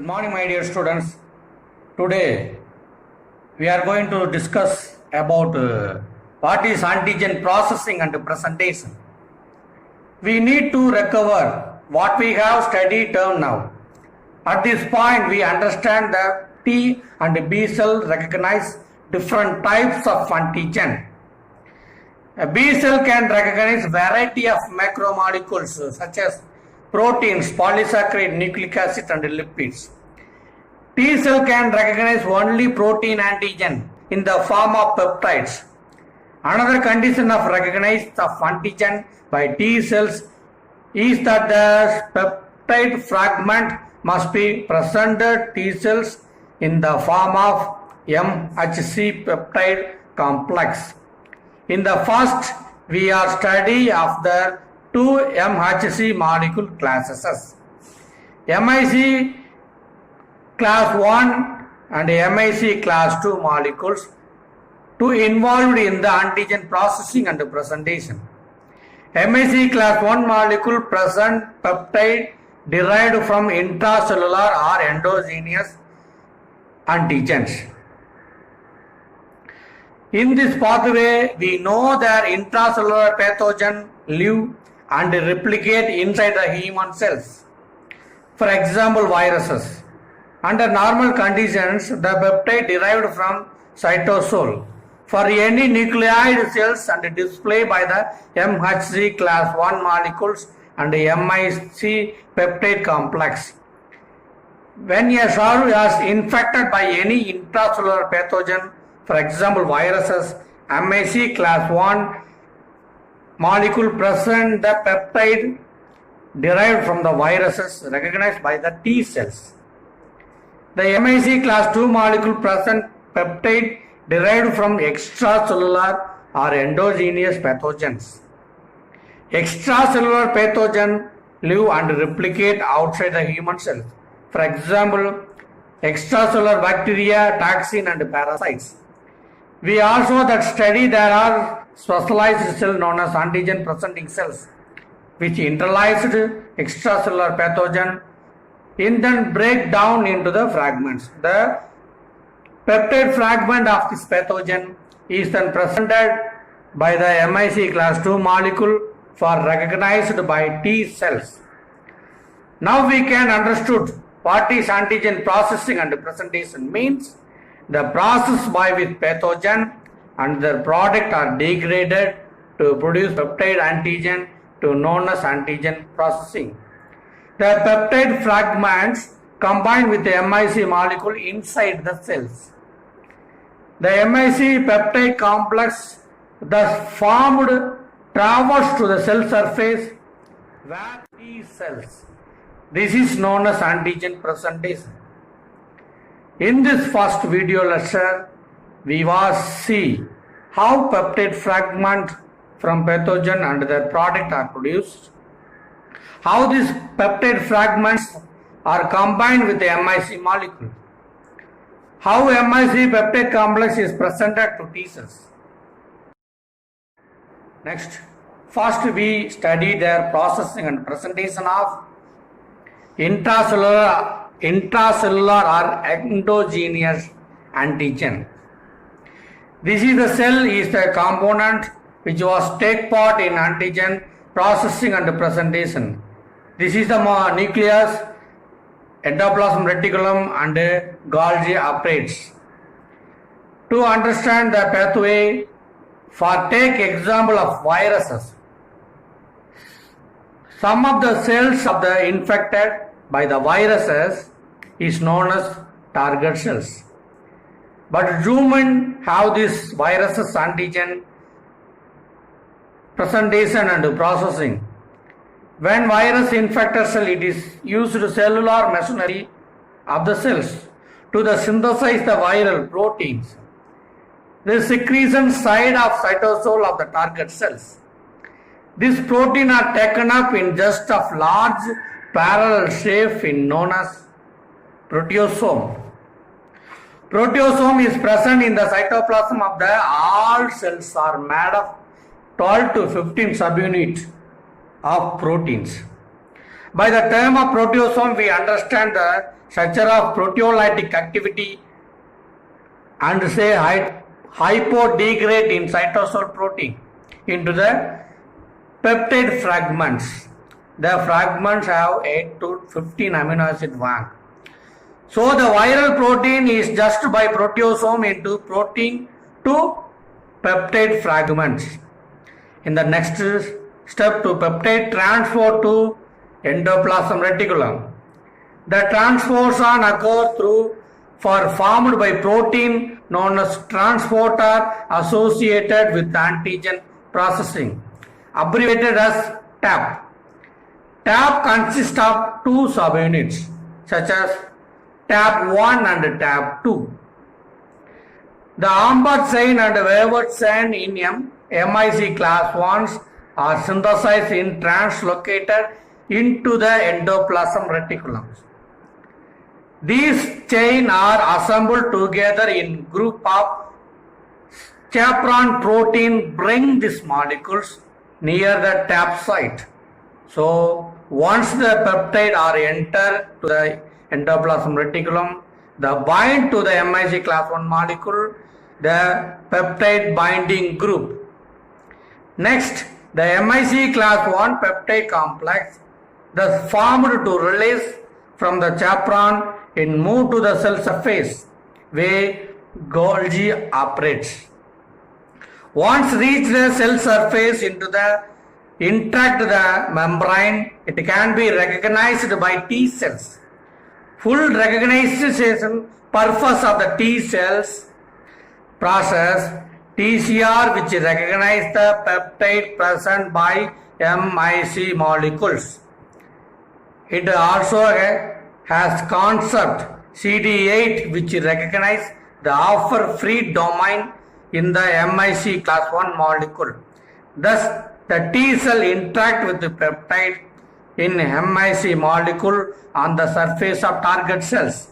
morning, my dear students. Today we are going to discuss about what is antigen processing and presentation. We need to recover what we have studied till now. At this point, we understand that T and B cell recognize different types of antigen. A B cell can recognize variety of macromolecules such as proteins, polysaccharide, nucleic acid and lipids. T cell can recognize only protein antigen in the form of peptides. Another condition of recognition of antigen by T cells is that the peptide fragment must be presented T cells in the form of MHC peptide complex. In the first, we are study of the two MHC molecule classes, MIC class 1 and MIC class 2 molecules to involved in the antigen processing and presentation. MIC class 1 molecule present peptide derived from intracellular or endogenous antigens. In this pathway, we know that intracellular pathogen live and replicate inside the human cells. For example, viruses. Under normal conditions, the peptide derived from cytosol for any nucleoid cells and displayed by the MHC class 1 molecules and MIC peptide complex. When a cell is infected by any intracellular pathogen, for example viruses, MIC class 1 molecule present the peptide derived from the viruses recognized by the T cells. The MIC class 2 molecule present peptide derived from extracellular or endogenous pathogens. Extracellular pathogen live and replicate outside the human cell. For example, extracellular bacteria, toxin and parasites. We also that study there are specialized cells known as antigen presenting cells which internalized extracellular pathogen and then break down into the fragments. The peptide fragment of this pathogen is then presented by the MIC class 2 molecule for recognized by T cells. Now we can understood what is antigen processing and presentation means. The process by which pathogen and their product are degraded to produce peptide antigen to known as antigen processing. The peptide fragments combine with the MIC molecule inside the cells. The MIC peptide complex thus formed travels to the cell surface where T cells. This is known as antigen presentation. In this first video lecture, we will see how peptide fragment from pathogen and their product are produced, how these peptide fragments are combined with the MIC molecule, how MIC peptide complex is presented to T cells. Next, first we study their processing and presentation of intracellular or endogenous antigen. This is the cell is the component which was take part in antigen processing and presentation. This is the nucleus, endoplasm reticulum and Golgi apparatus. To understand the pathway, for take example of viruses. Some of the cells of the infected by the viruses is known as target cells. But human have this viruses antigen presentation and processing. When virus infected cell, it is used cellular machinery of the cells to the synthesize the viral proteins. The secretion side of cytosol of the target cells. These protein are taken up in just of large parallel shape in known as proteasome. Proteasome is present in the cytoplasm of the all cells are made of 12 to 15 subunits of proteins. By the term of proteasome, we understand the structure of proteolytic activity and say hypodegrade in cytosol protein into the peptide fragments. The fragments have 8 to 15 amino acid bank. So the viral protein is just by proteasome into protein to peptide fragments. In the next step to peptide transport to endoplasm reticulum. The transportation occurs through formed by protein known as transporter associated with antigen processing, abbreviated as TAP. TAP consists of two subunits such as TAP1 and TAP2. The Ambert chain and Weber chain in MIC class 1s are synthesized in translocated into the endoplasm reticulum. These chains are assembled together in group of chaperone protein bring these molecules near the TAP site. So once the peptide are enter to the endoplasm reticulum, the bind to the MIC class 1 molecule, the peptide binding group. Next, the MIC class 1 peptide complex thus formed to release from the chaperone and move to the cell surface where Golgi operates. Once reach the cell surface into the interact the membrane, it can be recognized by T cells. Full recognition purpose of the T cells process TCR, which recognize the peptide present by MIC molecules. It also has concept CD8, which recognize the offer free domain in the MIC class 1 molecule. Thus, the T cell interact with the peptide in MIC molecule on the surface of target cells.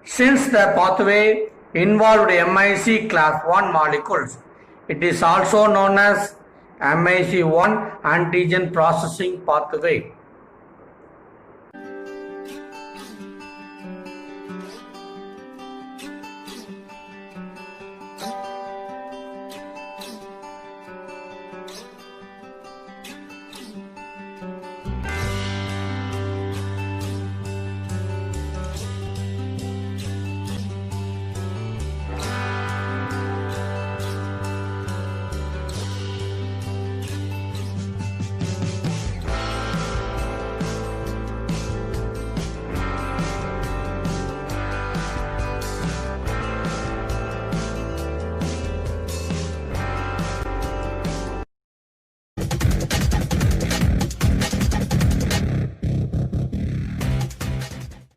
Since the pathway involved MIC class 1 molecules, it is also known as MIC1 antigen processing pathway.